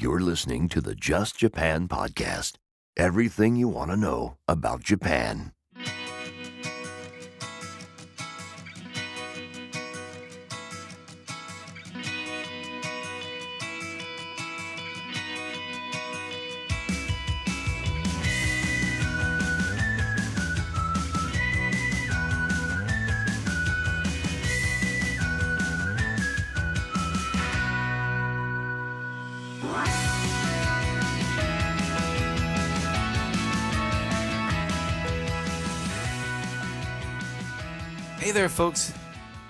You're listening to the Just Japan podcast. Everything you want to know about Japan. Hey there, folks.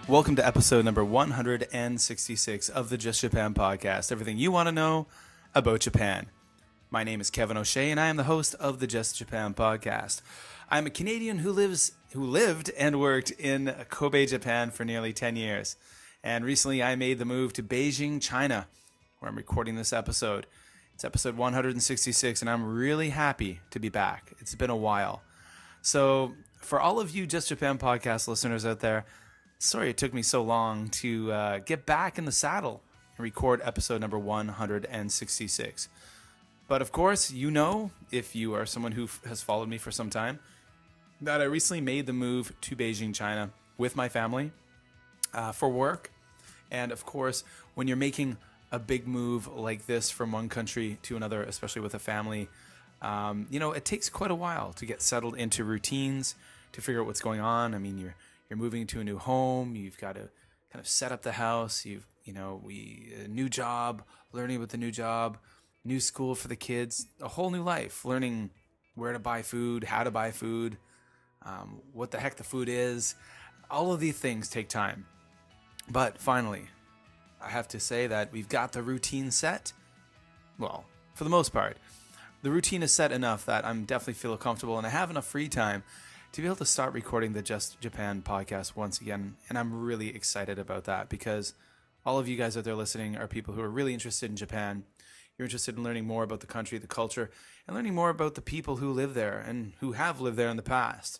Welcome to episode number 166 of the Just Japan podcast. Everything you want to know about Japan. My name is Kevin O'Shea, and I am the host of the Just Japan podcast. I'm a Canadian who lived and worked in Kobe, Japan for nearly 10 years. And recently I made the move to Beijing, China, where I'm recording this episode. It's episode 166, and I'm really happy to be back. It's been a while. So for all of you Just Japan podcast listeners out there, sorry it took me so long to get back in the saddle and record episode number 166. But of course, you know, if you are someone who has followed me for some time, that I recently made the move to Beijing, China with my family for work. And of course, when you're making a big move like this from one country to another, especially with a family, it takes quite a while to get settled into routines, to figure out what's going on. I mean, you're moving to a new home. You've got to kind of set up the house. A new job, learning about the new job, new school for the kids, a whole new life, learning where to buy food, how to buy food, what the heck the food is. All of these things take time. But finally, I have to say that we've got the routine set. Well, for the most part, the routine is set enough that I'm definitely feel comfortable and I have enough free time to be able to start recording the Just Japan podcast once again. And I'm really excited about that because all of you guys out there listening are people who are really interested in Japan. You're interested in learning more about the country, the culture, and learning more about the people who live there and who have lived there in the past.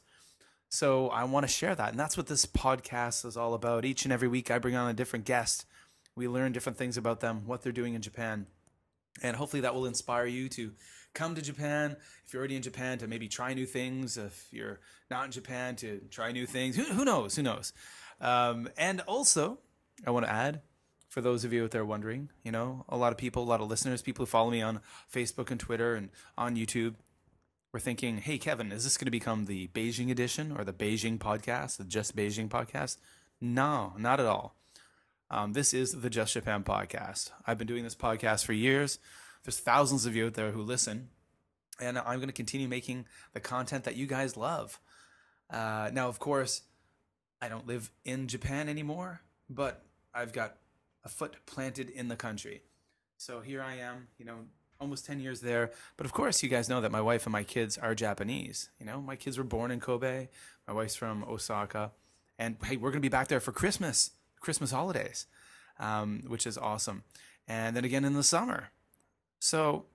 So I want to share that. And that's what this podcast is all about. Each and every week I bring on a different guest. We learn different things about them, what they're doing in Japan. And hopefully that will inspire you to come to Japan. If you're already in Japan, to maybe try new things. If you're not in Japan, to try new things. Who knows? And also, I want to add, for those of you out there wondering, a lot of people, a lot of listeners, people who follow me on Facebook and Twitter and on YouTube, were thinking, hey, Kevin, is this going to become the Beijing edition or the Beijing podcast, the Just Beijing podcast? No, not at all. This is the Just Japan podcast. I've been doing this podcast for years. There's thousands of you out there who listen, and I'm going to continue making the content that you guys love. Now, of course, I don't live in Japan anymore, but I've got a foot planted in the country. So here I am, almost 10 years there. But of course, you guys know that my wife and my kids are Japanese. My kids were born in Kobe. My wife's from Osaka. And hey, we're going to be back there for Christmas holidays, which is awesome. And then again in the summer. So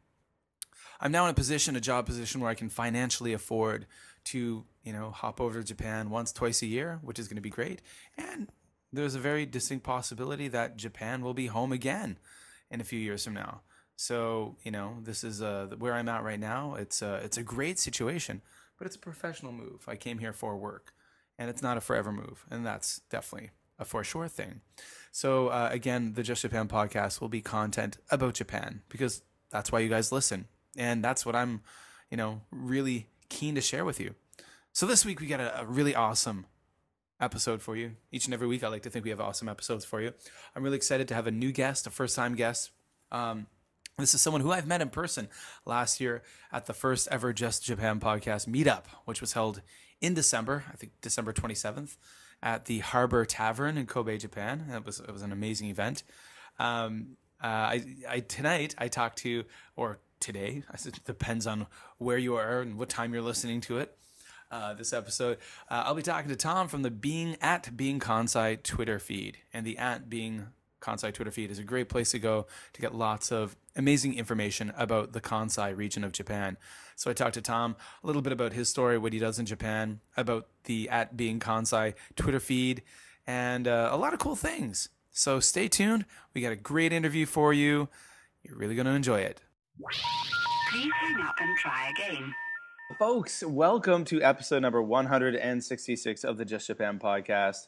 I'm now in a job position where I can financially afford to, hop over to Japan once, twice a year, which is going to be great. And there's a very distinct possibility that Japan will be home again in a few years from now. So, this is where I'm at right now. It's a great situation, but it's a professional move. I came here for work, and it's not a forever move. And that's definitely a for sure thing. So again, the Just Japan podcast will be content about Japan because that's why you guys listen. And that's what I'm, really keen to share with you. So this week we got a really awesome episode for you. Each and every week I like to think we have awesome episodes for you. I'm really excited to have a new guest, a first-time guest. This is someone who I've met in person last year at the first ever Just Japan podcast meetup, which was held in December, I think December 27th. At the Harbor Tavern in Kobe, Japan. It was an amazing event. Today, it depends on where you are and what time you're listening to it. This episode, I'll be talking to Tom from the Being Kansai Twitter feed, and the Being Kansai Twitter feed is a great place to go to get lots of amazing information about the Kansai region of Japan. So I talked to Tom a little bit about his story, what he does in Japan, about the @Being Kansai Twitter feed, and a lot of cool things. So stay tuned. We got a great interview for you. You're really going to enjoy it. Please hang up and try again. Folks, welcome to episode number 166 of the Just Japan podcast,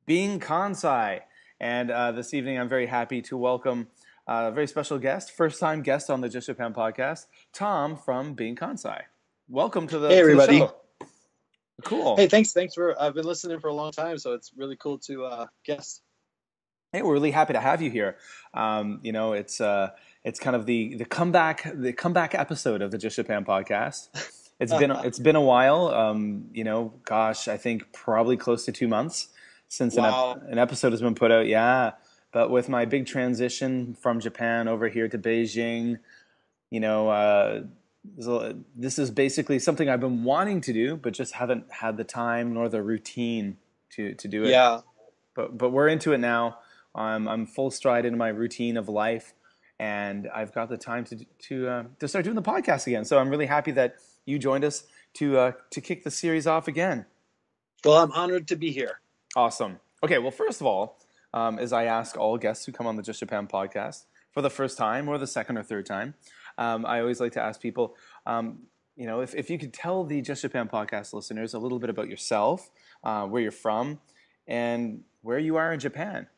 Being Kansai. And this evening, I'm very happy to welcome a very special guest, first-time guest on the Just Japan podcast, Tom from Being Kansai. Welcome to the, hey, everybody. To the show. Cool. Hey, thanks for, I've been listening for a long time, so it's really cool to guest. Hey, we're really happy to have you here. It's kind of the comeback episode of the Just Japan podcast. It's been a while. I think probably close to 2 months since an episode has been put out. Yeah, but with my big transition from Japan over here to Beijing, this is basically something I've been wanting to do, but just haven't had the time nor the routine to do it. Yeah. But we're into it now. I'm full stride into my routine of life, and I've got the time to start doing the podcast again. So I'm really happy that you joined us to kick the series off again. Well, I'm honored to be here. Awesome. Okay, well, first of all, as I ask all guests who come on the Just Japan podcast for the first time or the second or third time, I always like to ask people, if you could tell the Just Japan podcast listeners a little bit about yourself, where you're from, and where you are in Japan.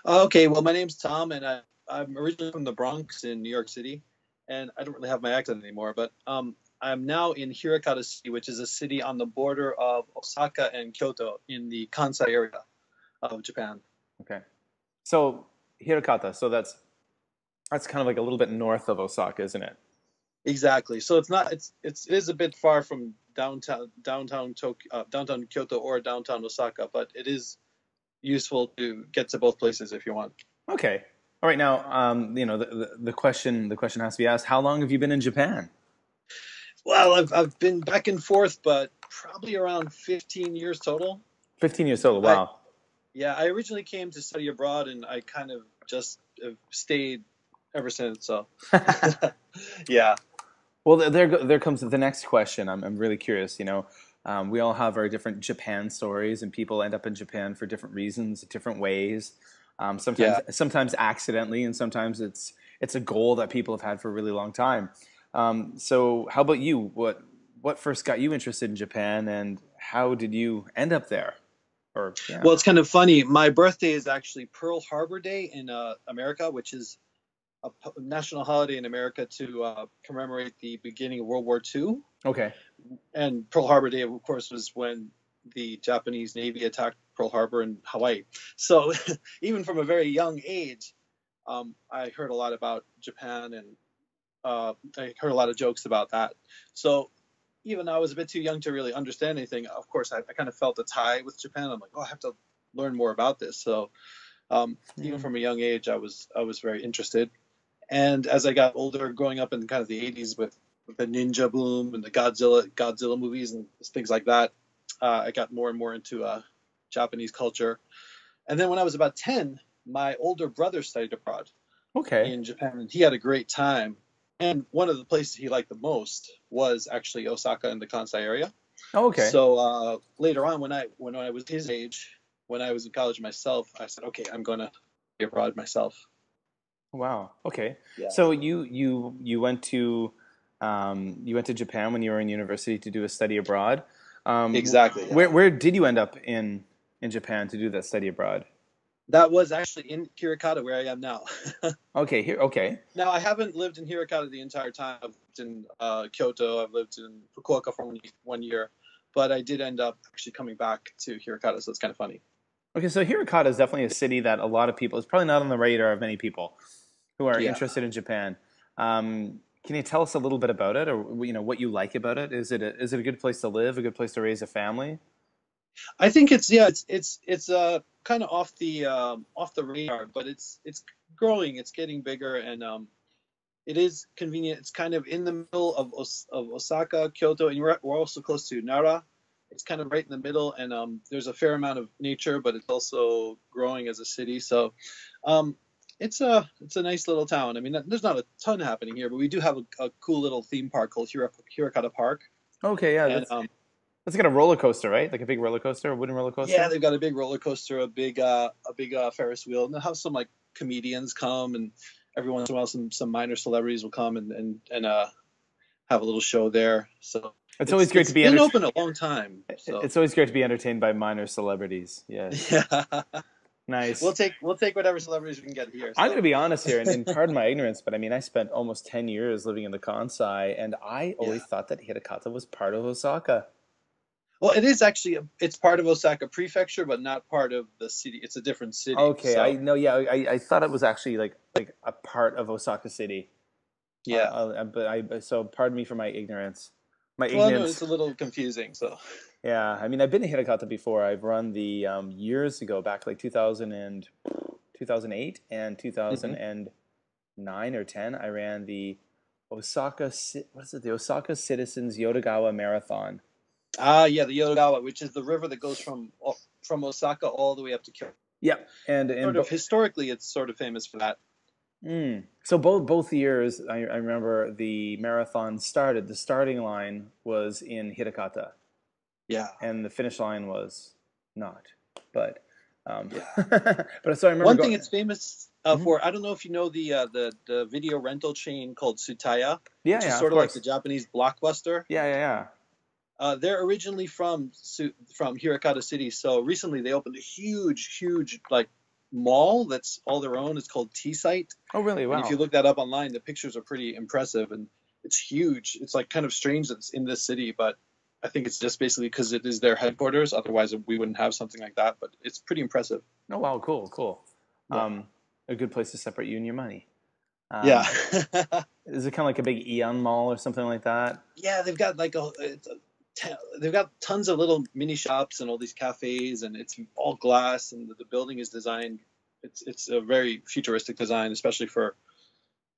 Okay, well, my name's Tom, and I'm originally from the Bronx in New York City, and I don't really have my accent anymore, but I'm now in Hirakata City, which is a city on the border of Osaka and Kyoto in the Kansai area of Japan. Okay, so Hirakata, so that's kind of like a little bit north of Osaka, isn't it? Exactly. So it is a bit far from downtown Kyoto or downtown Osaka, but it is useful to get to both places if you want. Okay. All right. Now, the question has to be asked: how long have you been in Japan? Well, I've been back and forth, but probably around 15 years total. 15 years total. Wow. I originally came to study abroad, and I kind of just have stayed ever since. So, yeah. Well, there comes the next question. I'm really curious. We all have our different Japan stories, and people end up in Japan for different reasons, different ways. Sometimes accidentally, and sometimes it's a goal that people have had for a really long time. So how about you? What first got you interested in Japan, and how did you end up there? Well, it's kind of funny. My birthday is actually Pearl Harbor Day in America, which is a national holiday in America to commemorate the beginning of World War II. Okay. And Pearl Harbor Day, of course, was when the Japanese Navy attacked Pearl Harbor in Hawaii. So even from a very young age, I heard a lot about Japan, and I heard a lot of jokes about that. So even though I was a bit too young to really understand anything, of course, I kind of felt a tie with Japan. I'm like, I have to learn more about this. So even from a young age, I was very interested. And as I got older, growing up in kind of the 80s with the ninja boom and the Godzilla movies and things like that, I got more and more into Japanese culture. And then when I was about 10, my older brother studied abroad in Japan, and he had a great time. And one of the places he liked the most was actually Osaka and the Kansai area. Okay. So later on, when I was his age, when I was in college myself, I said, okay, I'm going to be abroad myself. Wow. Okay. Yeah. So you went to Japan when you were in university to do a study abroad. Exactly. Yeah. Where did you end up in Japan to do that study abroad? That was actually in Hirakata, where I am now. Okay. Now, I haven't lived in Hirakata the entire time. I've lived in Kyoto. I've lived in Fukuoka for 1 year. But I did end up actually coming back to Hirakata, so it's kind of funny. Okay, so Hirakata is definitely a city that a lot of people, it's probably not on the radar of many people who are interested in Japan. Can you tell us a little bit about it, or what you like about it? Is it a good place to live, a good place to raise a family? I think it's kind of off the radar, but it's growing, it's getting bigger, and it is convenient. It's kind of in the middle of Osaka, Kyoto, and we're also close to Nara. It's kind of right in the middle, and there's a fair amount of nature, but it's also growing as a city. So it's a nice little town. I mean, there's not a ton happening here, but we do have a cool little theme park called Hirakata Park. Okay, yeah. And, that's got a roller coaster, right? Like a big roller coaster, a wooden roller coaster? Yeah, they've got a big roller coaster, a big Ferris wheel, and they'll have some like comedians come, and every once in a while, some minor celebrities will come and have a little show there. So It's always great to be been open a long time. So It's always great to be entertained by minor celebrities. Yes. yeah, Nice. we'll take whatever celebrities we can get here. I'm So. going to be honest here, and pardon my ignorance, but I mean, I spent almost 10 years living in the Kansai, and I always thought that Hirakata was part of Osaka. Well, it is actually, it's part of Osaka Prefecture, but not part of the city. It's a different city. Okay, so, I know. Yeah, I thought it was actually like a part of Osaka City. yeah. So pardon me for my ignorance. My Well, no, ignorance. it's a little confusing. So Yeah, I mean, I've been to Hirakata before. I've run the years ago, back like 2008 and 2009 or 10. I ran the the Osaka Citizens Yodogawa Marathon. yeah, the Yodogawa, which is the river that goes from Osaka all the way up to Kyoto. Yep, and Historically, it's sort of famous for that. So both years, I remember the marathon started. The starting line was in Hirakata. Yeah. And the finish line was not. But Yeah. but so I remember One thing it's famous for, I don't know if you know the video rental chain called Tsutaya, which is sort of like the Japanese Blockbuster. Yeah. They're originally from Hirakata City, so recently they opened a huge like mall that's all their own. It's called T-Site. Oh, really? Wow. And if you look that up online, the pictures are pretty impressive, and it's huge. It's like kind of strange that it's in this city, but I think it's just basically because it is their headquarters. Otherwise, we wouldn't have something like that. But it's pretty impressive. Oh, wow, cool. Yeah. A good place to separate you and your money. Yeah. Is it kind of like a big Aeon mall or something like that? Yeah, they've got like they've got tons of little mini shops and all these cafes, and it's all glass, and the building is designed. It's a very futuristic design, especially for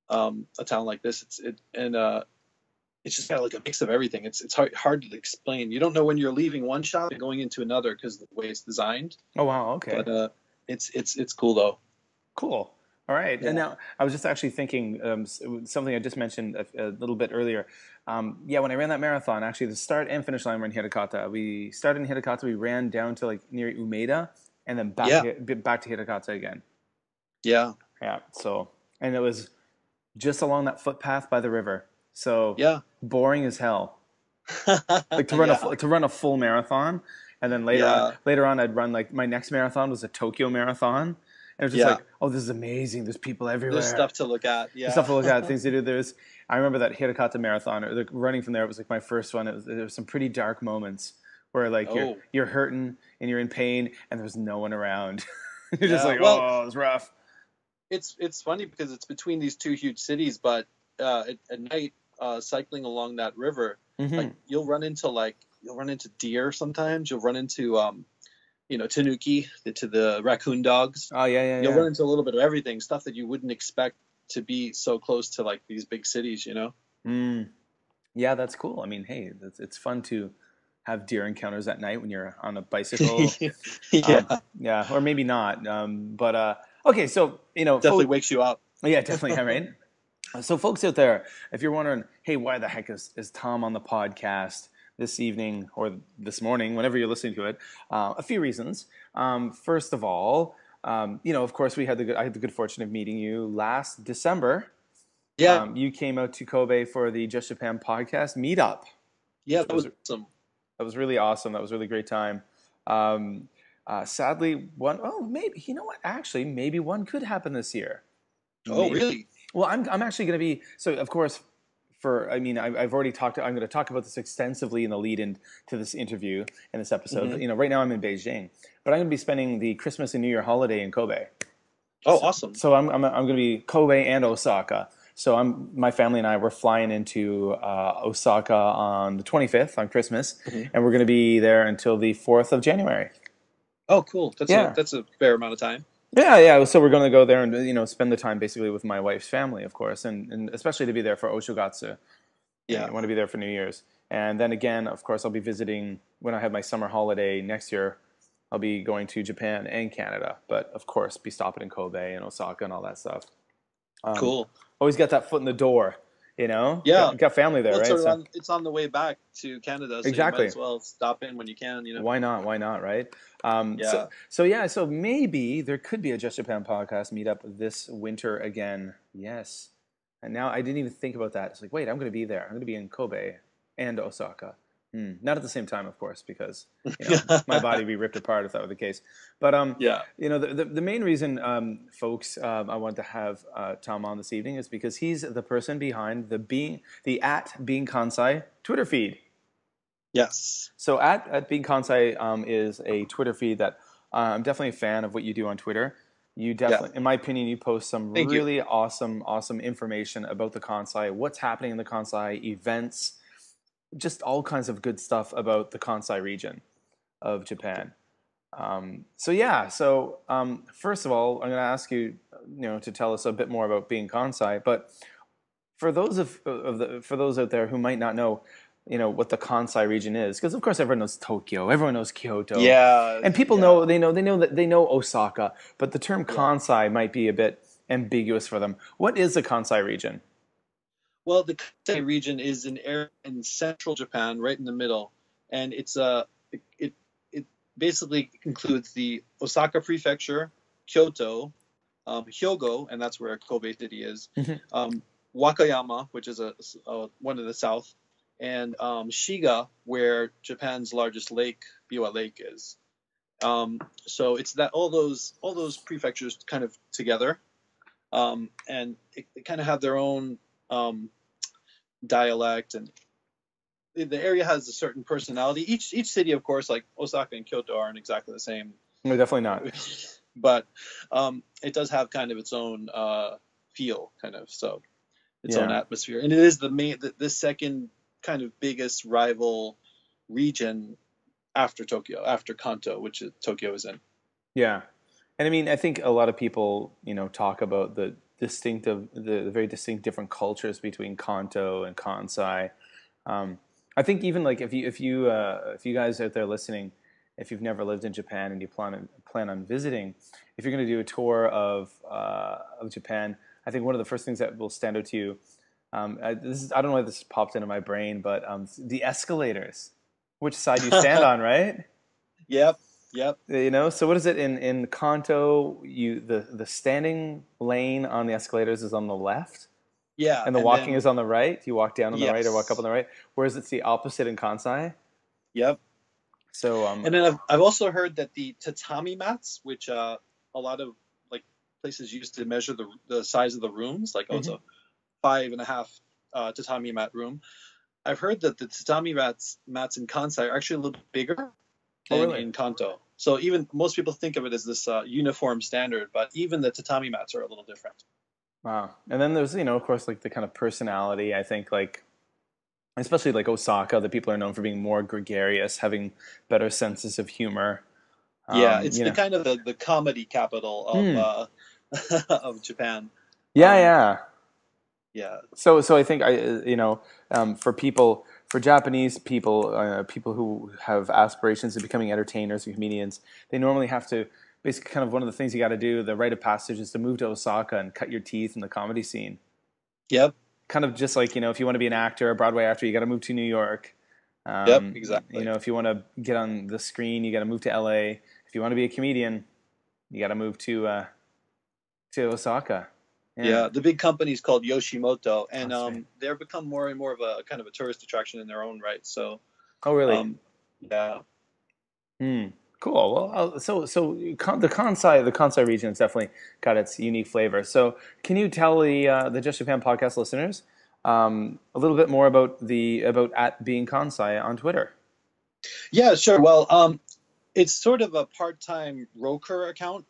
a town like this. It's just got like a mix of everything. It's hard to explain. You don't know when you're leaving one shop and going into another because of the way it's designed. Oh, wow, okay. But it's cool though. Cool. All right. Yeah. And now I was just actually thinking something I just mentioned a little bit earlier. When I ran that marathon, actually the start and finish line were in Hirakata. We started in Hirakata. We ran down to like near Umeda and then back to Hirakata again. Yeah. Yeah. So, and it was just along that footpath by the river. So boring as hell. Like to run a full marathon, and then later on I'd run like my next marathon was a Tokyo marathon, and it was just like, oh, this is amazing. There's people everywhere. There's stuff to look at. Yeah. There's stuff to look at. Things to do. I remember that Hirakata marathon, or running from there. It was like my first one. There was some pretty dark moments where like you're hurting and you're in pain, and there's no one around. You're just like, oh, it was rough. It's funny because it's between these two huge cities, but at night, cycling along that river, like you'll run into deer sometimes. You'll run into tanuki, to the raccoon dogs. Oh yeah. You'll run into a little bit of everything, stuff that you wouldn't expect to be so close to like these big cities, Yeah, that's cool. I mean, hey, it's fun to have deer encounters at night when you're on a bicycle. Yeah, or maybe not. But okay, so definitely wakes you up. Yeah, definitely. Yeah, right. So, folks out there, if you're wondering, hey, why the heck is Tom on the podcast this evening or this morning, whenever you're listening to it, a few reasons. First of all, of course, I had the good fortune of meeting you last December. Yeah. You came out to Kobe for the Just Japan podcast meetup. Yeah, that was awesome. That was really awesome. That was a really great time. Sadly, maybe, you know what? Actually, maybe one could happen this year. Oh, really? Well, I'm actually going to be, so of course, I've already I'm going to talk about this extensively in the lead into this interview and this episode. Right now I'm in Beijing, but I'm going to be spending the Christmas and New Year holiday in Kobe. Oh, awesome. So I'm going to be Kobe and Osaka. So my family and I, we're flying into Osaka on the 25th on Christmas, and we're going to be there until the 4th of January. Oh, cool. That's a fair amount of time. Yeah. So we're going to go there and spend the time basically with my wife's family, of course, and especially to be there for Oshogatsu. Yeah, I want to be there for New Year's, and then again, of course, I'll be visiting when I have my summer holiday next year. I'll be going to Japan and Canada, but of course, be stopping in Kobe and Osaka and all that stuff. Cool. Always got that foot in the door You know, Yeah. got family there, Well, right? So it's on the way back to Canada, so you might exactly. as well stop in when you can. Why not? Why not? Right? Yeah. So yeah. So maybe there could be a Just Japan podcast meetup this winter again. Yes. And now I didn't even think about that. It's like, wait, I'm going to be there. I'm going to be in Kobe and Osaka. Not at the same time, of course, because my body would be ripped apart if that were the case. But Yeah. the main reason, folks, I wanted to have Tom on this evening is because he's the person behind the at Being Kansai Twitter feed. Yes. So at Being Kansai is a Twitter feed that I'm definitely a fan of what you do on Twitter. You definitely, in my opinion, you post some Thank you. really awesome information about the Kansai, what's happening in the Kansai, events, just all kinds of good stuff about the Kansai region of Japan. So first of all, I'm going to ask you, to tell us a bit more about Being Kansai. But for those for those out there who might not know, what the Kansai region is, because of course everyone knows Tokyo, everyone knows Kyoto, Yeah. and people Yeah. know Osaka, but the term Yeah. Kansai might be a bit ambiguous for them. What is the Kansai region? Well, the Kansai region is an area in central Japan, right in the middle, and it basically includes the Osaka Prefecture, Kyoto, Hyogo, and that's where Kobe City is, Wakayama, which is one in the south, and Shiga, where Japan's largest lake, Biwa Lake, is. So it's that all those prefectures kind of together, and it kind of have their own dialect, and the area has a certain personality. Each city, of course, like Osaka and Kyoto, aren't exactly the same, No, definitely not. but it does have kind of its own feel, kind of, so its own atmosphere, and it is the second kind of biggest rival region after Tokyo, after Kanto, which Tokyo is in. Yeah. And I mean, I think a lot of people, talk about the very distinct different cultures between Kanto and Kansai. I think even like if you guys out there listening, if you've never lived in Japan and you plan on visiting, if you're going to do a tour of Japan, I think one of the first things that will stand out to you, I don't know why this popped into my brain, but the escalators, which side you stand on, right? Yep. So what is it in Kanto? The standing lane on the escalators is on the left, Yeah, and the walking is on the right. You walk down on the right or walk up on the right. Whereas it's the opposite in Kansai. Yep. So and then I've also heard that the tatami mats, which a lot of like places use to measure the size of the rooms, like it's a 5.5 tatami mat room. I've heard that the tatami mats in Kansai are actually a little bit bigger than in Kanto. So even most people think of it as this uniform standard, but even the tatami mats are a little different. Wow. And then there's, of course, like the kind of personality, I think, like, especially like Osaka, the people are known for being more gregarious, having better senses of humor. Yeah, it's the kind of the comedy capital of of Japan. Yeah. So I think for Japanese people, people who have aspirations of becoming entertainers and comedians, they normally have to basically kind of one of the things you got to do, the rite of passage, is to move to Osaka and cut your teeth in the comedy scene. Yep. Kind of just like if you want to be an actor, a Broadway actor, you got to move to New York. Yep, exactly. If you want to get on the screen, you got to move to LA. If you want to be a comedian, you got to move to Osaka. Yeah, the big company is called Yoshimoto, and they've become more and more of a kind of a tourist attraction in their own right. So, oh really? Yeah. Cool. Well, so the Kansai region has definitely got its unique flavor. So, can you tell the Just Japan podcast listeners a little bit more about at Being Kansai on Twitter? Yeah, sure. Well, it's sort of a part-time Roker account.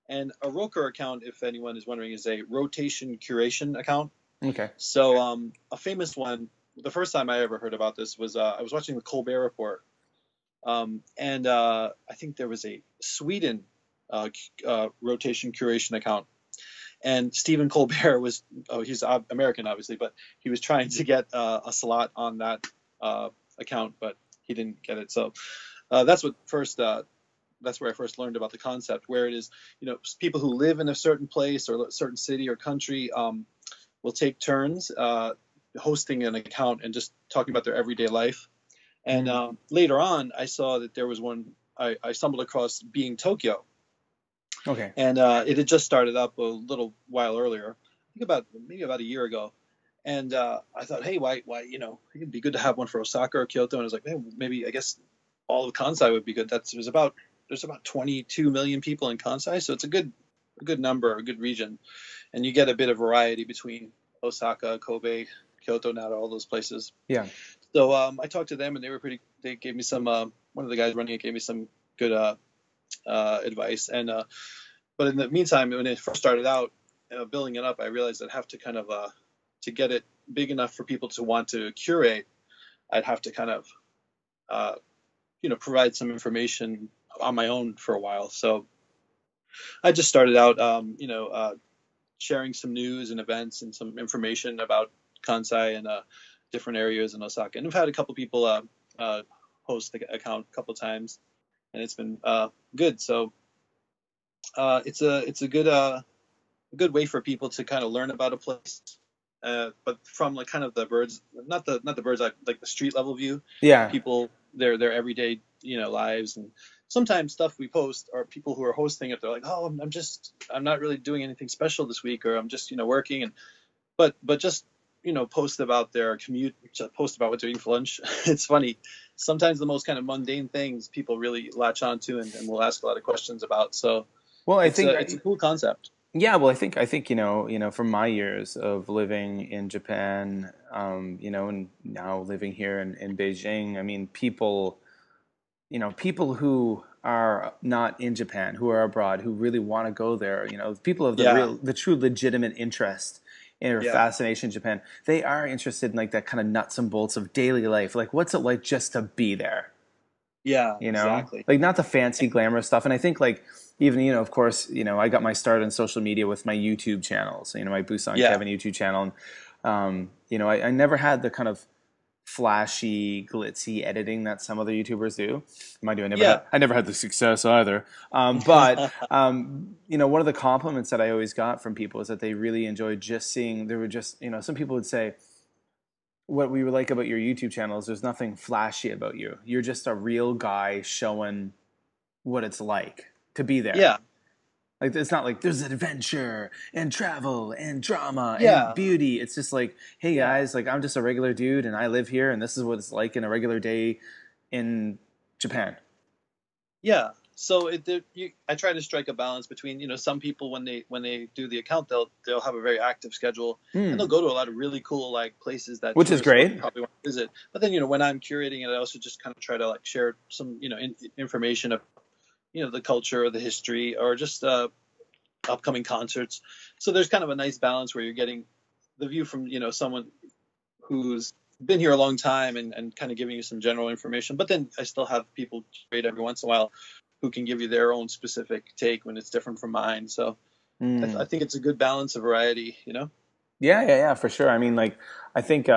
And a Roker account, if anyone is wondering, is a rotation curation account. Okay. So a famous one, the first time I ever heard about this was I was watching the Colbert Report. And I think there was a Sweden rotation curation account. And Stephen Colbert he's American, obviously, but he was trying to get a slot on that account, but he didn't get it. So that's where I first learned about the concept, where it is, people who live in a certain place or a certain city or country will take turns hosting an account and just talking about their everyday life. And later on, I saw that there was one. I stumbled across Being Tokyo, Okay. and it had just started up a little while earlier. I think maybe about a year ago. And I thought, hey, why, it'd be good to have one for Osaka or Kyoto. And I was like, hey, maybe I guess all of Kansai would be good. There's about 22 million people in Kansai, so it's a good number, a good region, and you get a bit of variety between Osaka, Kobe, Kyoto, Nara, all those places. Yeah. So I talked to them, and they gave me some. One of the guys running it gave me some good advice. And but in the meantime, when it first started out, building it up, I realized I'd have to kind of to get it big enough for people to want to curate, I'd have to kind of provide some information on my own for a while. So I just started out, sharing some news and events and some information about Kansai and different areas in Osaka. And I've had a couple people host the account a couple times, and it's been good. So it's a good way for people to kind of learn about a place, but from like kind of the birds, not the bird's eye, like the street level view. Yeah. People, their everyday lives, and sometimes stuff we post are people who are hosting it. They're like, oh, I'm not really doing anything special this week, or I'm just working, and but just post about their commute, post about what they're eating for lunch. It's funny. Sometimes the most kind of mundane things people really latch onto and will ask a lot of questions about. So, well, I think it's a cool concept. Yeah, well, I think from my years of living in Japan, and now living here in Beijing, I mean, people who are not in Japan, who are abroad, who really want to go there, people of the true legitimate interest or fascination in Japan, they are interested in like that kind of nuts and bolts of daily life. Like, what's it like just to be there? Yeah, exactly. Like not the fancy glamorous stuff. And I think like even, of course, I got my start on social media with my YouTube channels, my BusanKevin YouTube channel. And, I never had the kind of flashy, glitzy editing that some other YouTubers do. Mind you, I never had the success either. But one of the compliments that I always got from people is that they really enjoyed just seeing, there were just, some people would say, what we like about your YouTube channel is there's nothing flashy about you. You're just a real guy showing what it's like to be there. Yeah. Like it's not like there's adventure and travel and drama Yeah. and beauty. It's just like, hey guys, like I'm just a regular dude and I live here and this is what it's like in a regular day in Japan. Yeah. So I try to strike a balance between, some people when they do the account, they'll have a very active schedule and they'll go to a lot of really cool like places that which is great, probably want to visit. But then when I'm curating it, I also just kind of try to like share some information of the culture or the history or just upcoming concerts. So there's kind of a nice balance where you're getting the view from someone who's been here a long time and kind of giving you some general information. But then I still have people create every once in a while who can give you their own specific take when it's different from mine. So I think it's a good balance of variety, Yeah, for sure. I mean, like, I think,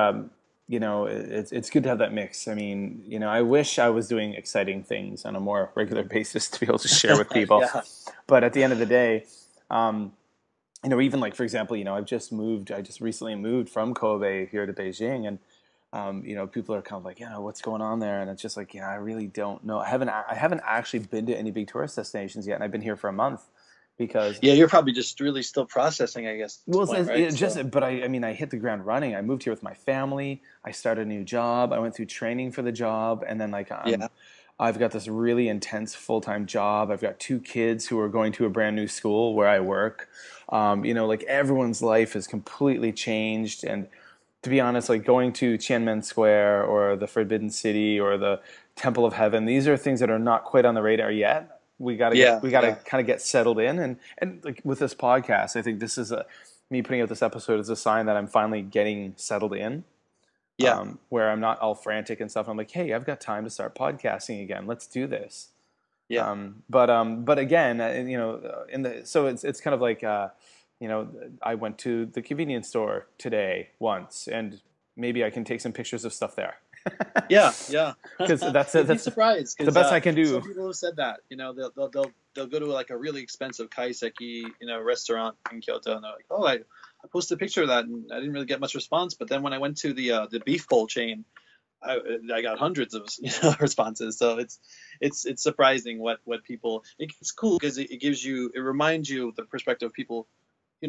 it's good to have that mix. I mean, I wish I was doing exciting things on a more regular basis to be able to share with people. But at the end of the day, even like, for example, I just recently moved from Kobe here to Beijing, and people are kind of like, what's going on there? And it's just like, I really don't know. I haven't actually been to any big tourist destinations yet, and I've been here for a month because you're probably just really still processing, I guess. But I hit the ground running. I moved here with my family. I started a new job. I went through training for the job, and then like I've got this really intense full-time job. I've got 2 kids who are going to a brand new school where I work. Like everyone's life has completely changed, and to be honest, like going to Tiananmen Square or the Forbidden City or the Temple of Heaven, these are things that are not quite on the radar yet. We gotta kind of get settled in, and like with this podcast, I think this is me putting out this episode is a sign that I'm finally getting settled in. Where I'm not all frantic and stuff. I'm like, hey, I've got time to start podcasting again. Let's do this. But again, so it's kind of like. I went to the convenience store today once, and maybe I can take some pictures of stuff there. Yeah, yeah. Because You'd be surprised the because best I can do. some people have said that. You know, they'll go to like a really expensive kaiseki, restaurant in Kyoto, and they're like, oh, I posted a picture of that, and I didn't really get much response. But then when I went to the beef bowl chain, I got hundreds of responses. So it's surprising what people. It's cool because it reminds you of the perspective of people.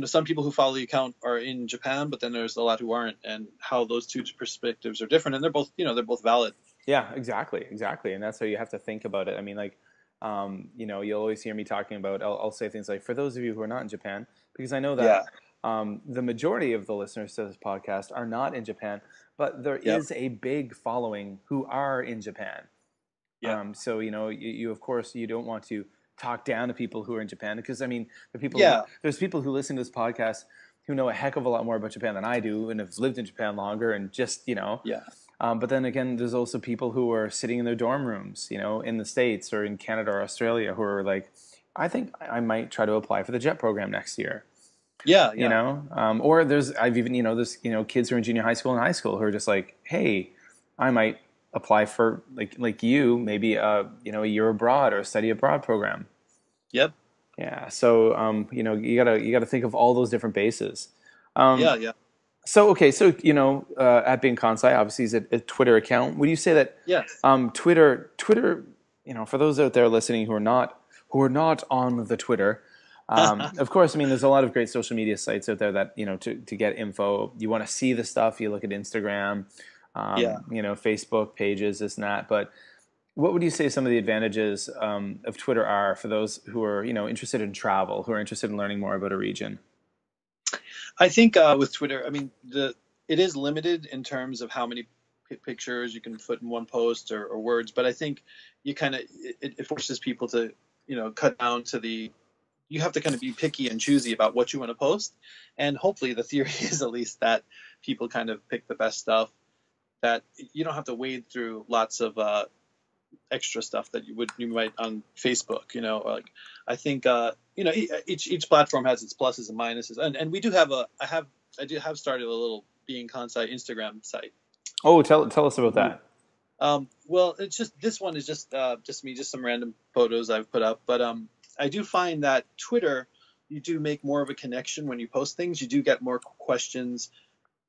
Some people who follow the account are in Japan, but then there's a lot who aren't, and how those two perspectives are different, and they're both valid. Yeah, exactly, and that's how you have to think about it. I mean, like, you'll always hear me talking about. I'll say things like, for those of you who are not in Japan, because I know Yeah. that the majority of the listeners to this podcast are not in Japan, but there Yep. is a big following who are in Japan. Yeah. So you of course you don't want to talk down to people who are in Japan, because I mean Yeah. there's people who listen to this podcast who know a heck of a lot more about Japan than I do and have lived in Japan longer and just Yeah. but then again, there's also people who are sitting in their dorm rooms, in the States or in Canada or Australia, who are like, I think I might try to apply for the JET program next year. Yeah. You Yeah. know, or I've even, there's, kids who are in junior high school and high school who are just like, hey, I might apply for like you, maybe, a year abroad or a study abroad program. Yep. Yeah. So, you gotta think of all those different bases. Yeah. Yeah. So, okay. So, at Being Kansai obviously is a Twitter account. Would you say that, Yes. Twitter, for those out there listening who are not on the Twitter, of course, I mean, there's a lot of great social media sites out there that, to get info, you want to see the stuff, you look at Instagram, Yeah. Facebook pages, this and that. But what would you say some of the advantages of Twitter are for those who are, interested in travel, who are interested in learning more about a region? I think with Twitter, I mean, it is limited in terms of how many pictures you can put in one post or words, but I think you kind of it forces people to cut down to you have to kind of be picky and choosy about what you want to post, and hopefully the theory is at least that people kind of pick the best stuff, that you don't have to wade through lots of extra stuff that you might on Facebook. Like I think each platform has its pluses and minuses, and we do have I do have started a little Being Kansai Instagram site. Oh, tell us about that. Well, it's just, this one is just me, just some random photos I've put up, but I do find that Twitter, you do make more of a connection when you post things. You do get more questions.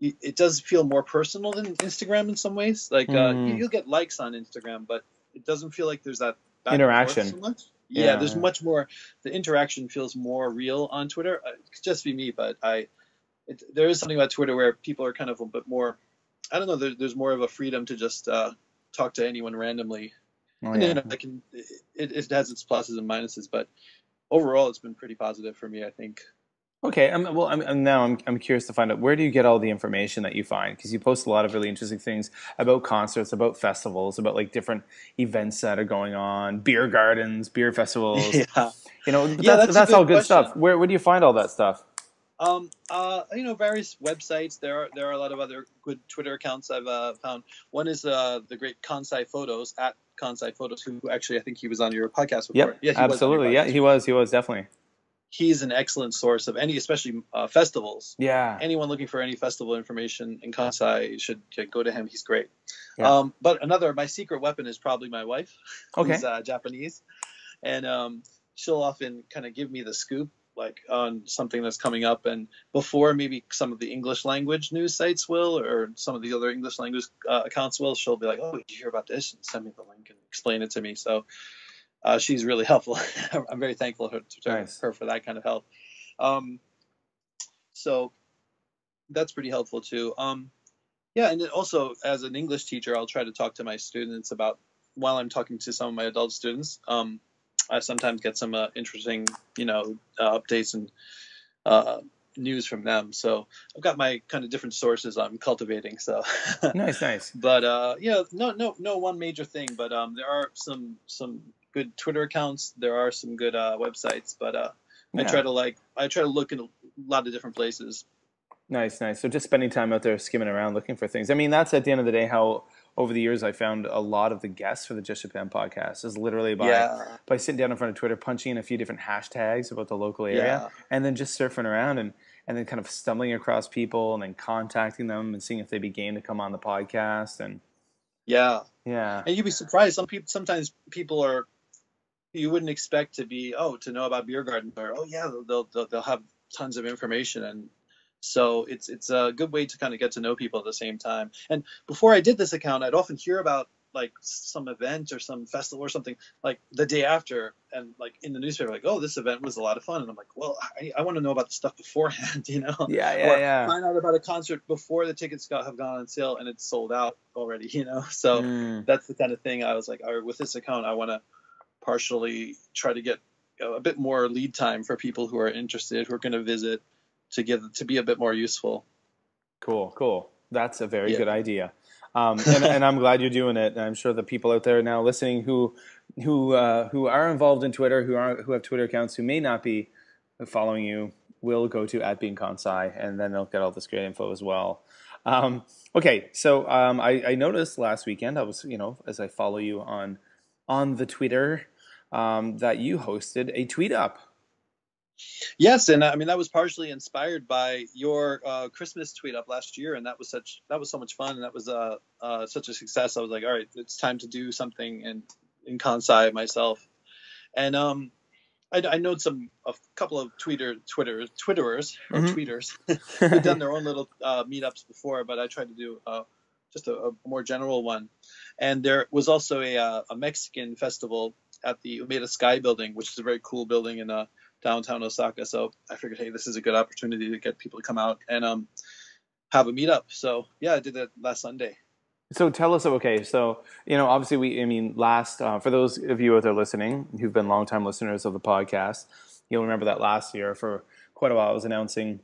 It does feel more personal than Instagram in some ways. Like you'll get likes on Instagram, but it doesn't feel like there's that back interaction and forth so much. Yeah, there's much more. The interaction feels more real on Twitter. It could just be me, but there is something about Twitter where people are kind of a bit more. I don't know. There's more of a freedom to just talk to anyone randomly. Oh, And yeah. it has its pluses and minuses, but overall, it's been pretty positive for me, I think. Okay. I'm curious to find out, where do you get all the information that you find? Because you post a lot of really interesting things about concerts, about festivals, about like different events that are going on, beer gardens, beer festivals. Yeah. But Yeah, that's a all good good stuff. question. Where do you find all that stuff? Various websites. There are a lot of other good Twitter accounts I've found. One is the great Kansai Photos, at Kansai Photos, who actually, I think he was on your podcast before. Yep. Yeah, he Absolutely. was on your podcast. Yeah, he was definitely. He's an excellent source of especially festivals. Yeah. Anyone looking for any festival information in Kansai should go to him. He's great. Yeah. But my secret weapon is probably my wife, Okay. who's Japanese, and she'll often kind of give me the scoop, like on something that's coming up, and before maybe some of the English language news sites will, or some of the other English language accounts will, she'll be like, "Oh, did you hear about this?" and send me the link and explain it to me. So she's really helpful. I'm very thankful to Nice. her for that kind of help. So that's pretty helpful too. Yeah, and then also as an English teacher, I'll try to talk to my students about, while I'm talking to some of my adult students. I sometimes get some interesting, updates and news from them. So I've got my kind of different sources I'm cultivating. So Nice. But no one major thing. But there are some good Twitter accounts. There are some good websites. But I try to look in a lot of different places. Nice. So just spending time out there skimming around looking for things. I mean, that's at the end of the day how over the years I found a lot of the guests for the Just Japan podcast is literally by sitting down in front of Twitter, punching in a few different hashtags about the local area, and then just surfing around and then kind of stumbling across people and then contacting them and seeing if they'd be game to come on the podcast. And Yeah. Yeah. And you'd be surprised. Sometimes people are, you wouldn't expect to be, to know about beer gardens, or, yeah, they'll have tons of information. And so it's a good way to kind of get to know people at the same time. And before I did this account, I'd often hear about like some event or some festival or something like the day after, and like in the newspaper, like, this event was a lot of fun. And I'm like, well, I want to know about the stuff beforehand, Yeah, yeah, or yeah. find out about a concert before the tickets have gone on sale and it's sold out already, So Mm. that's the kind of thing I was like, all right, with this account, I want to partially try to get a bit more lead time for people who are interested, who are going to visit, to be a bit more useful. Cool. That's a very Yeah. good idea. And I'm glad you're doing it. And I'm sure the people out there now listening who are involved in Twitter, who have Twitter accounts, who may not be following you, will go to @BeingKansai, and then they'll get all this great info as well. Okay, so I noticed last weekend, I was, as I follow you on the Twitter, that you hosted a tweet up. Yes, and I mean that was partially inspired by your Christmas tweet up last year, and that was so much fun, and that was such a success. I was like, all right, it's time to do something in Kansai myself. And I know a couple of Twitterers or Mm-hmm. tweeters who've done their own little meetups before, but I tried to do just a more general one. And there was also a Mexican festival at the Umeda Sky Building, which is a very cool building in downtown Osaka. So I figured, hey, this is a good opportunity to get people to come out and have a meetup. So yeah, I did that last Sunday. So tell us, okay, so, obviously for those of you out there listening who've been longtime listeners of the podcast, you'll remember that last year for quite a while I was announcing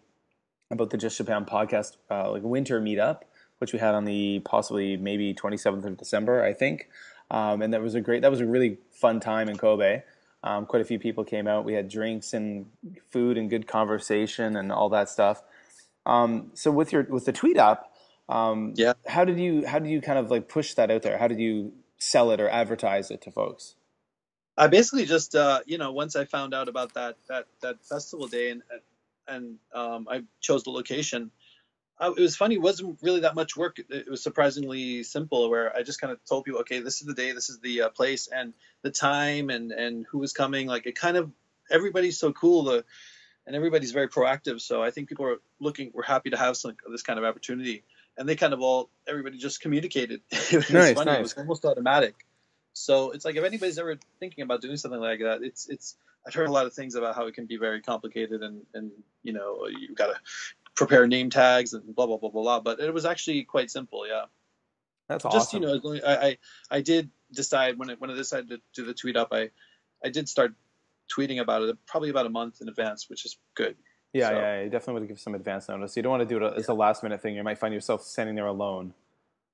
about the Just Japan podcast, like winter meetup, which we had on the possibly maybe 27th of December, I think. And that was a really fun time in Kobe. Quite a few people came out. We had drinks and food and good conversation and all that stuff. So with the tweet up, Yeah. how did you kind of like push that out there? How did you sell it or advertise it to folks? I basically just once I found out about that festival day, and I chose the location. It was funny. It wasn't really that much work. It was surprisingly simple, where I just kind of told people, okay, this is the day, this is the place, and the time, and who was coming. Like, it kind of, everybody's so cool, and everybody's very proactive. So I think people were happy to have this kind of opportunity, and they kind of everybody just communicated. It was funny. Nice. It was almost automatic. So it's like, if anybody's ever thinking about doing something like that, it's I've heard a lot of things about how it can be very complicated, and you've got to prepare name tags and blah blah blah blah blah. But it was actually quite simple. Yeah. That's awesome. Just I did decide when I decided to do the tweet up, I did start tweeting about it probably about a month in advance, which is good. Yeah, you definitely want to give some advance notice. You don't want to do it as a last minute thing. You might find yourself standing there alone.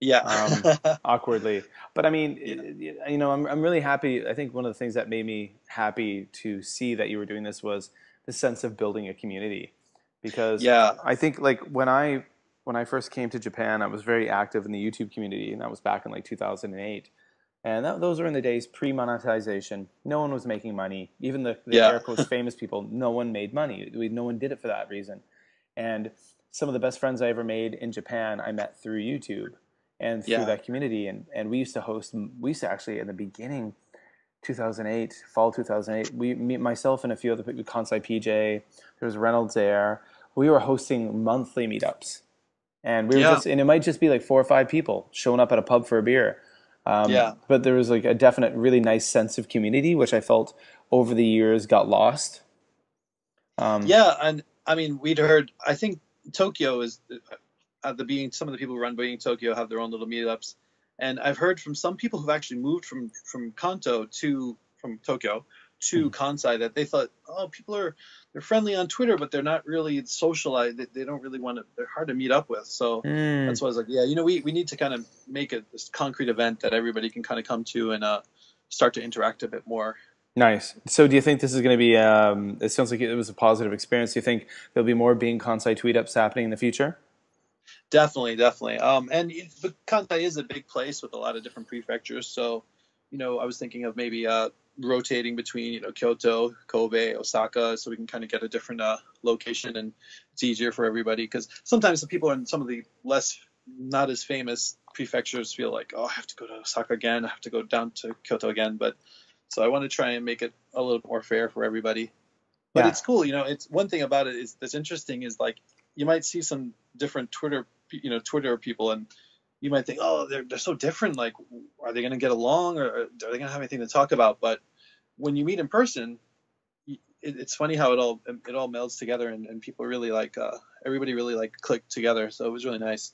Yeah. Awkwardly. But I mean, I'm really happy. I think one of the things that made me happy to see that you were doing this was the sense of building a community. Because I think, like, when I first came to Japan, I was very active in the YouTube community, and that was back in like 2008. And those were in the days pre-monetization. No one was making money. Even the air quotes famous people, no one made money. No one did it for that reason. And some of the best friends I ever made in Japan, I met through YouTube and through that community. And we used to actually, in the beginning, 2008, fall 2008, myself and a few other people, Kansai PJ, there was Reynolds there. We were hosting monthly meetups. And we were and it might just be like 4 or 5 people showing up at a pub for a beer. But there was like a definite, really nice sense of community, which I felt over the years got lost. And I mean, we'd heard, I think Tokyo is some of the people who run Being Tokyo have their own little meetups. And I've heard from some people who've actually moved from Tokyo to Kansai, that they thought, they're friendly on Twitter, but they're not really socialized. They don't really want to, they're hard to meet up with. So that's why I was like, we need to kind of make this concrete event that everybody can kind of come to and start to interact a bit more. Nice. So do you think this is going to be, it sounds like it was a positive experience. Do you think there'll be more Being Kansai tweet-ups happening in the future? Definitely. But Kansai is a big place with a lot of different prefectures. So, I was thinking of maybe rotating between Kyoto, Kobe, Osaka, so we can kind of get a different location, and it's easier for everybody, because sometimes the people in some of the not as famous prefectures feel like, oh, I have to go to Osaka again, I have to go down to Kyoto again. But so I want to try and make it a little more fair for everybody. But it's cool, it's one thing about it is that's interesting is like you might see some different Twitter people, and you might think, oh, they're so different. Like, are they going to get along, or are they going to have anything to talk about? But when you meet in person, it's funny how it all melds together, and people really like everybody really like clicked together. So it was really nice.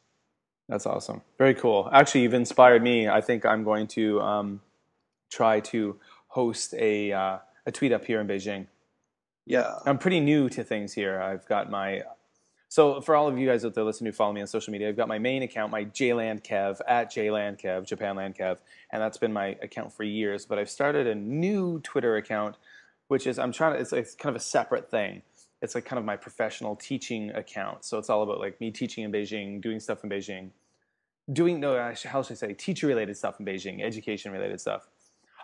That's awesome. Very cool. Actually, you've inspired me. I think I'm going to try to host a tweet up here in Beijing. Yeah. I'm pretty new to things here. I've got so for all of you guys out there listening who follow me on social media, I've got my main account, my JLandKev, at JLandKev, JapanLandKev, and that's been my account for years. But I've started a new Twitter account, which is, it's kind of a separate thing. It's like kind of my professional teaching account. So it's all about like me teaching in Beijing, doing stuff in Beijing, how should I say, teacher-related stuff in Beijing, education-related stuff.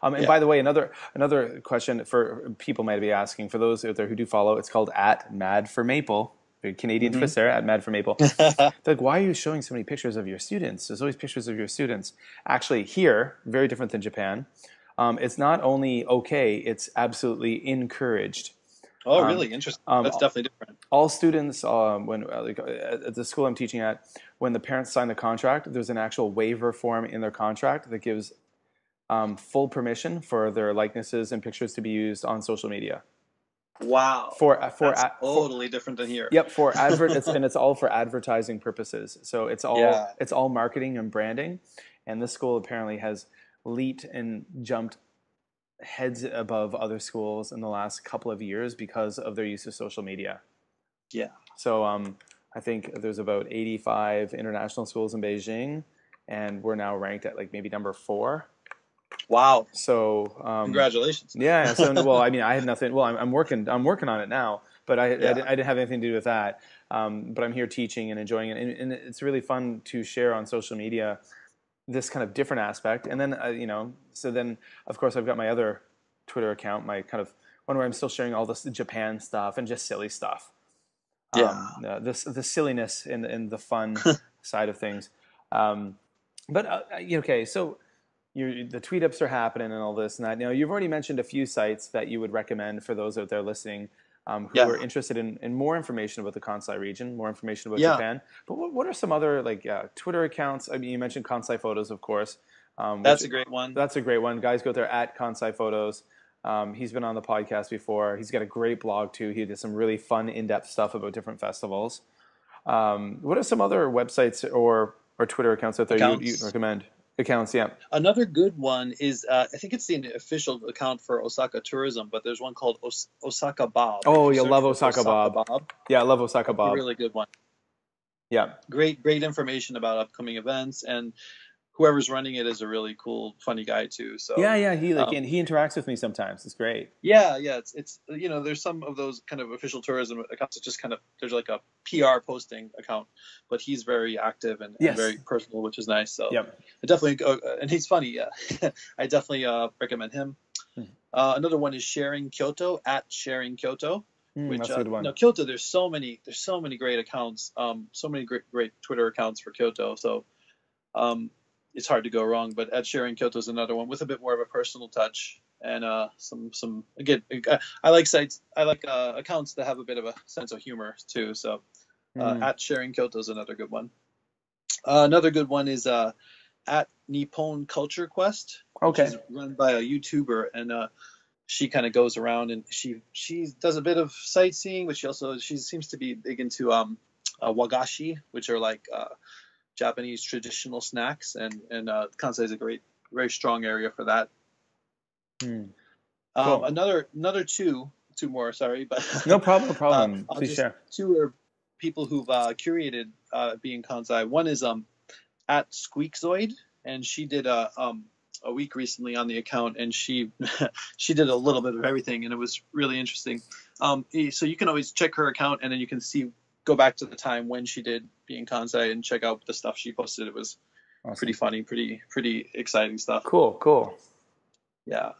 And by the way, another question for people might be asking, for those out there who do follow, it's called @MadForMaple, Canadian twist there, @MadForMaple. They're like, why are you showing so many pictures of your students? There's always pictures of your students. Actually, here, very different than Japan, it's not only okay, it's absolutely encouraged. Oh, really? Interesting. That's definitely different. All students, when at the school I'm teaching at, when the parents sign the contract, there's an actual waiver form in their contract that gives full permission for their likenesses and pictures to be used on social media. Wow. That's totally different than here. Yep, it's all for advertising purposes. So it's all marketing and branding, and this school apparently has leaped and jumped heads above other schools in the last couple of years because of their use of social media. Yeah. So I think there's about 85 international schools in Beijing, and we're now ranked at like maybe number 4. Wow. So congratulations. Yeah. So well, I mean, I had nothing. Well, I'm working on it now, but I didn't have anything to do with that. But I'm here teaching and enjoying it, and it's really fun to share on social media this kind of different aspect. And then so then of course I've got my other Twitter account, my kind of one where I'm still sharing all this Japan stuff and just silly stuff. The silliness and the fun side of things. But okay, so. The tweet ups are happening and all this and that. Now, you've already mentioned a few sites that you would recommend for those out there listening who are interested in more information about the Kansai region, more information about Japan. But what are some other Twitter accounts? I mean, you mentioned Kansai Photos, of course. That's a great one. That's a great one. Guys, go there at Kansai Photos. He's been on the podcast before. He's got a great blog, too. He did some really fun, in-depth stuff about different festivals. What are some other websites or Twitter accounts out there you'd recommend? Accounts, yeah. Another good one is, I think it's the official account for Osaka tourism, but there's one called Osaka Bob. Oh, you love Osaka Bob. Yeah, I love Osaka Bob. A really good one. Yeah. Great information about upcoming events, and whoever's running it is a really cool, funny guy too. So yeah, he interacts with me sometimes. It's great. Yeah, it's there's some of those kind of official tourism accounts that just kind of, there's like a PR posting account, but he's very active and very personal, which is nice. So I definitely go, and he's funny. Yeah, I definitely recommend him. Another one is Sharing Kyoto, at Sharing Kyoto. Which that's a good one. Kyoto, there's so many great accounts, so many great Twitter accounts for Kyoto. So it's hard to go wrong, but at Sharing Kyoto is another one with a bit more of a personal touch and some again. I like sites. I like accounts that have a bit of a sense of humor too. So at Sharing Kyoto is another good one. Another good one is at Nippon Culture Quest, which is run by a YouTuber, and she kind of goes around and she does a bit of sightseeing, but she seems to be big into wagashi, which are like Japanese traditional snacks, and Kansai is a very strong area for that. Cool. Another two more, sorry, but no problem. Please share. Two are people who've curated Being Kansai. One is at Squeakzoid, and she did a week recently on the account, and she did a little bit of everything, and it was really interesting. So you can always check her account, and then you can go back to the time when she did Being Kansai and check out the stuff she posted. It was pretty funny, pretty exciting stuff. Cool. Yeah.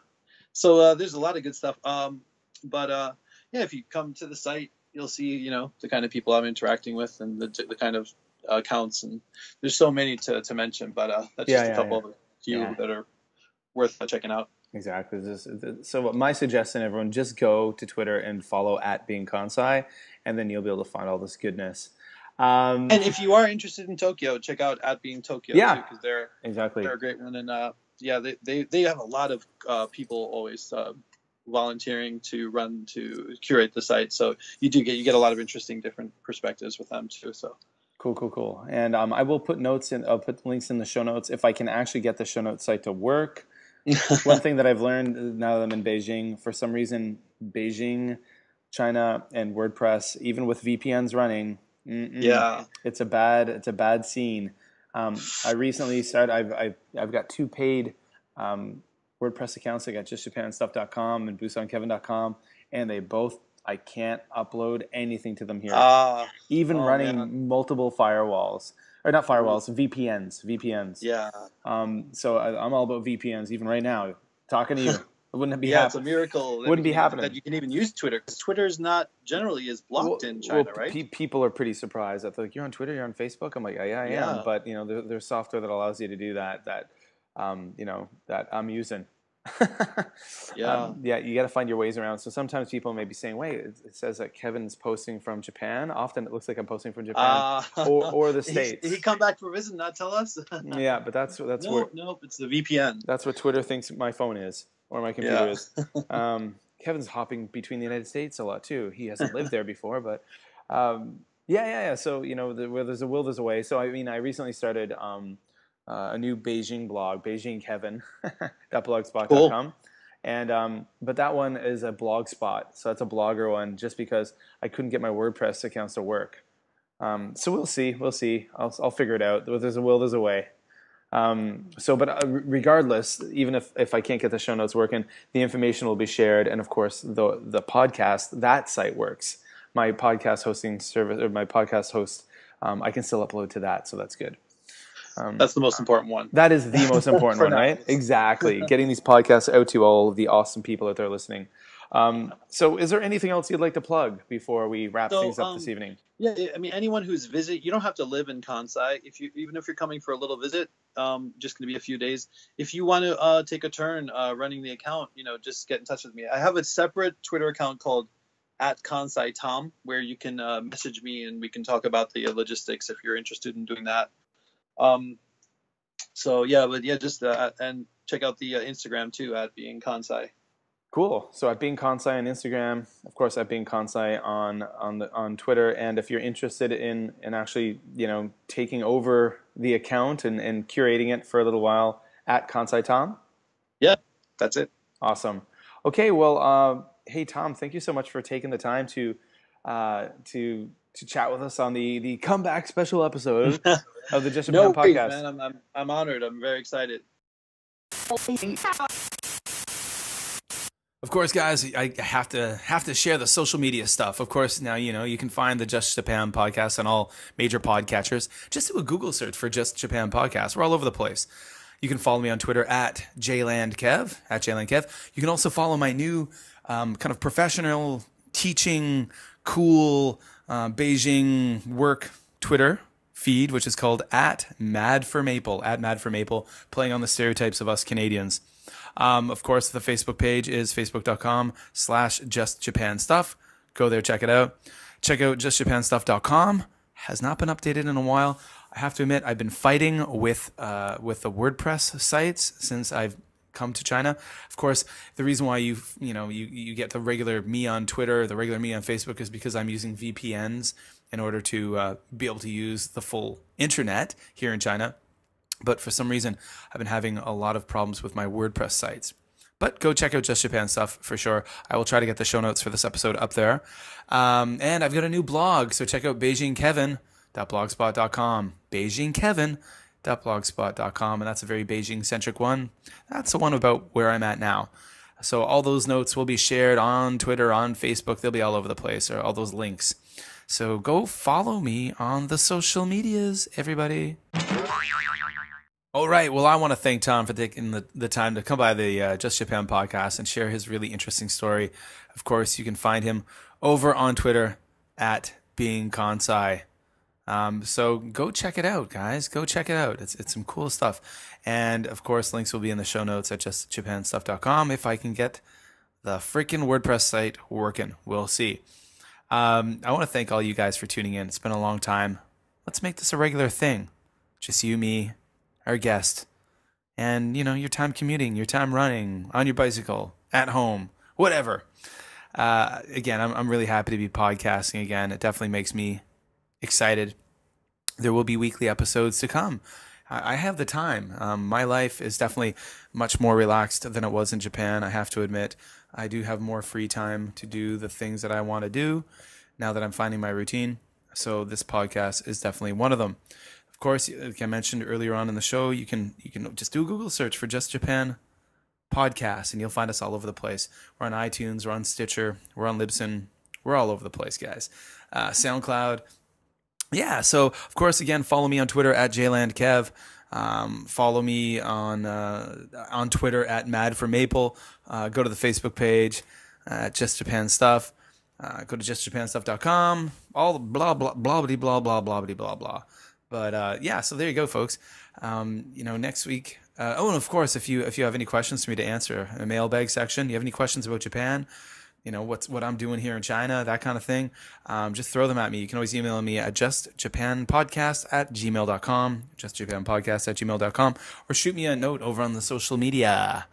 So there's a lot of good stuff. But if you come to the site, you'll see, the kind of people I'm interacting with and the kind of accounts, and there's so many to mention, but that's just a couple of a few that are worth checking out. Exactly. So my suggestion, everyone, just go to Twitter and follow @BeingKansai, and then you'll be able to find all this goodness. And if you are interested in Tokyo, check out @BeingTokyo too, because they're a great one. And they have a lot of people always volunteering to curate the site. So you get a lot of interesting different perspectives with them too. So cool. And I will put I'll put links in the show notes if I can actually get the show notes site to work. One thing that I've learned now that I'm in Beijing, for some reason, Beijing, China, and WordPress, even with VPNs running, it's a bad scene. I recently started. I've got 2 paid WordPress accounts. I got justjapanstuff.com and BusanKevin.com, and they both, I can't upload anything to them here. Even running multiple firewalls. Or not firewalls, VPNs. Yeah. So I'm all about VPNs even right now. Talking to you, it wouldn't be it's a miracle. Wouldn't be happening that you can even use Twitter, because Twitter's not generally is blocked in China, right? People are pretty surprised. They're like, "You're on Twitter, you're on Facebook." I'm like, "Yeah, I am." But there's software that allows you to do that. That I'm using. You got to find your ways around. So sometimes people may be saying, wait, it says that Kevin's posting from Japan. Often it looks like I'm posting from Japan or the States. Did he come back for a visit and not tell us? Yeah, but that's nope, it's the VPN. That's what Twitter thinks my phone is, or my computer is. Kevin's hopping between the United States a lot too. He hasn't lived there before, but so where there's a will, there's a way. So I mean, I recently started a new Beijing blog, BeijingKevin.blogspot.com. Cool. And but that one is a blog spot, so that's a blogger one, just because I couldn't get my WordPress accounts to work. So we'll see. I'll figure it out. There's a will, there's a way. But regardless, even if I can't get the show notes working, the information will be shared, and of course the podcast, that site works. My podcast hosting service, or my podcast host, I can still upload to that, so that's good. That's the most important one. That is the most important one, right? Exactly. Getting these podcasts out to all of the awesome people out there listening. So is there anything else you'd like to plug before we wrap things up this evening? Yeah, I mean, anyone who's you don't have to live in Kansai. Even if you're coming for a little visit, just going to be a few days. If you want to take a turn running the account, just get in touch with me. I have a separate Twitter account called @KansaiTom, where you can message me and we can talk about the logistics if you're interested in doing that. And check out the Instagram too, @BeingKansai. Cool. So @BeingKansai on Instagram, of course @BeingKansai on Twitter, and if you're interested in actually taking over the account and curating it for a little while, @KansaiTom. Yeah, that's it. Awesome. Okay, well, hey Tom, thank you so much for taking the time to chat with us on the comeback special episode of the Just Japan podcast. Man, I'm honored. I'm very excited. Of course, guys, I have to share the social media stuff. Of course, now you can find the Just Japan podcast on all major podcatchers. Just do a Google search for Just Japan podcast. We're all over the place. You can follow me on Twitter @JLandKev, @JLandKev. You can also follow my new kind of professional teaching, cool Beijing work Twitter feed, which is called @MadForMaple, playing on the stereotypes of us Canadians. Of course, the Facebook page is facebook.com/JustJapanStuff. Go there, check it out. Check out JustJapanStuff.com. Has not been updated in a while. I have to admit, I've been fighting with the WordPress sites since I've come to China. Of course, the reason why you get the regular me on Twitter, the regular me on Facebook, is because I'm using VPNs in order to be able to use the full internet here in China. But for some reason, I've been having a lot of problems with my WordPress sites. But go check out Just Japan Stuff for sure. I will try to get the show notes for this episode up there. And I've got a new blog, so check out BeijingKevin.blogspot.com. BeijingKevin.blogspot.com, and that's a very Beijing-centric one. That's the one about where I'm at now. So all those notes will be shared on Twitter, on Facebook. They'll be all over the place, or all those links. So go follow me on the social medias, everybody. All right. Well, I want to thank Tom for taking the time to come by the Just Japan podcast and share his really interesting story. Of course, you can find him over on Twitter @BeingKansai. So go check it out, guys. Go check it out. It's some cool stuff. And of course, links will be in the show notes at justjapanstuff.com if I can get the freaking WordPress site working. We'll see. I want to thank all you guys for tuning in. It's been a long time. Let's make this a regular thing. Just you, me, our guest, and your time commuting, your time running, on your bicycle, at home, whatever. Again, I'm really happy to be podcasting again. It definitely makes me excited. There will be weekly episodes to come. I have the time. My life is definitely much more relaxed than it was in Japan. I have to admit, I do have more free time to do the things that I want to do now that I'm finding my routine. So this podcast is definitely one of them. Of course, like I mentioned earlier on in the show, you can just do a Google search for Just Japan Podcast, and you'll find us all over the place. We're on iTunes, we're on Stitcher, we're on Libsyn, we're all over the place, guys. SoundCloud. Yeah, so of course, again, follow me on Twitter at JLandKev. Follow me on Twitter at MadForMaple. Go to the Facebook page, Just Japan Stuff. Go to justjapanstuff.com. All the blah blah blah blah blah blah blah blah blah. But yeah, so there you go, folks. Next week. And of course, if you have any questions for me to answer, in the mailbag section, you have any questions about Japan, what I'm doing here in China, that kind of thing, just throw them at me. You can always email me at justjapanpodcast@gmail.com, justjapanpodcast@gmail.com, or shoot me a note over on the social media.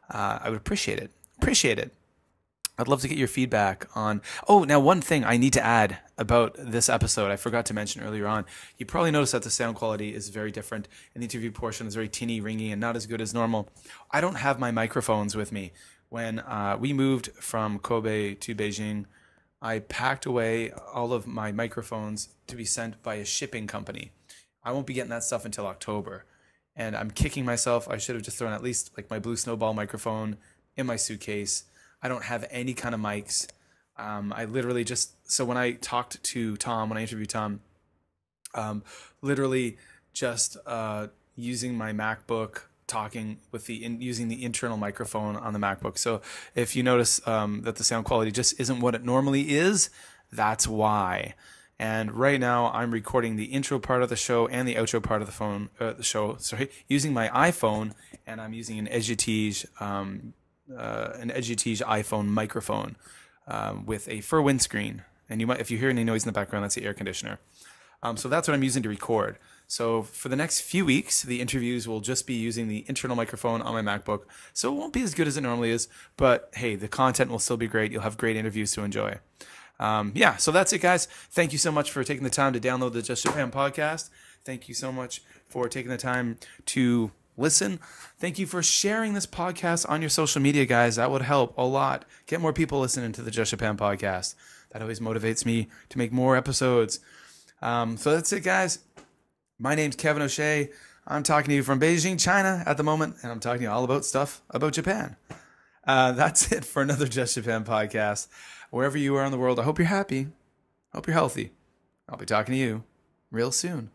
I would appreciate it. I'd love to get your feedback on... Oh, now one thing I need to add about this episode, I forgot to mention earlier on. You probably noticed that the sound quality is very different, and the interview portion is very tinny, ringy, and not as good as normal. I don't have my microphones with me. When we moved from Kobe to Beijing, I packed away all of my microphones to be sent by a shipping company. I won't be getting that stuff until October, and I'm kicking myself. I should have just thrown at least like my Blue Snowball microphone in my suitcase. I don't have any kind of mics. I literally so when I talked to Tom, when I interviewed Tom, literally just using my MacBook, talking with using the internal microphone on the MacBook. So if you notice that the sound quality just isn't what it normally is, that's why. And right now I'm recording the intro part of the show and the outro part of the show, using my iPhone, and I'm using an Egitige iPhone microphone with a fur windscreen. And if you hear any noise in the background, that's the air conditioner. So that's what I'm using to record. So for the next few weeks, the interviews will just be using the internal microphone on my MacBook. So it won't be as good as it normally is, but hey, the content will still be great. You'll have great interviews to enjoy. So that's it, guys. Thank you so much for taking the time to download the Just Japan podcast. Thank you so much for taking the time to listen. Thank you for sharing this podcast on your social media, guys. That would help a lot. Get more people listening to the Just Japan podcast. That always motivates me to make more episodes. So that's it, guys. My name's Kevin O'Shea. I'm talking to you from Beijing, China at the moment, and I'm talking to you all about stuff about Japan. That's it for another Just Japan podcast. Wherever you are in the world, I hope you're happy. I hope you're healthy. I'll be talking to you real soon.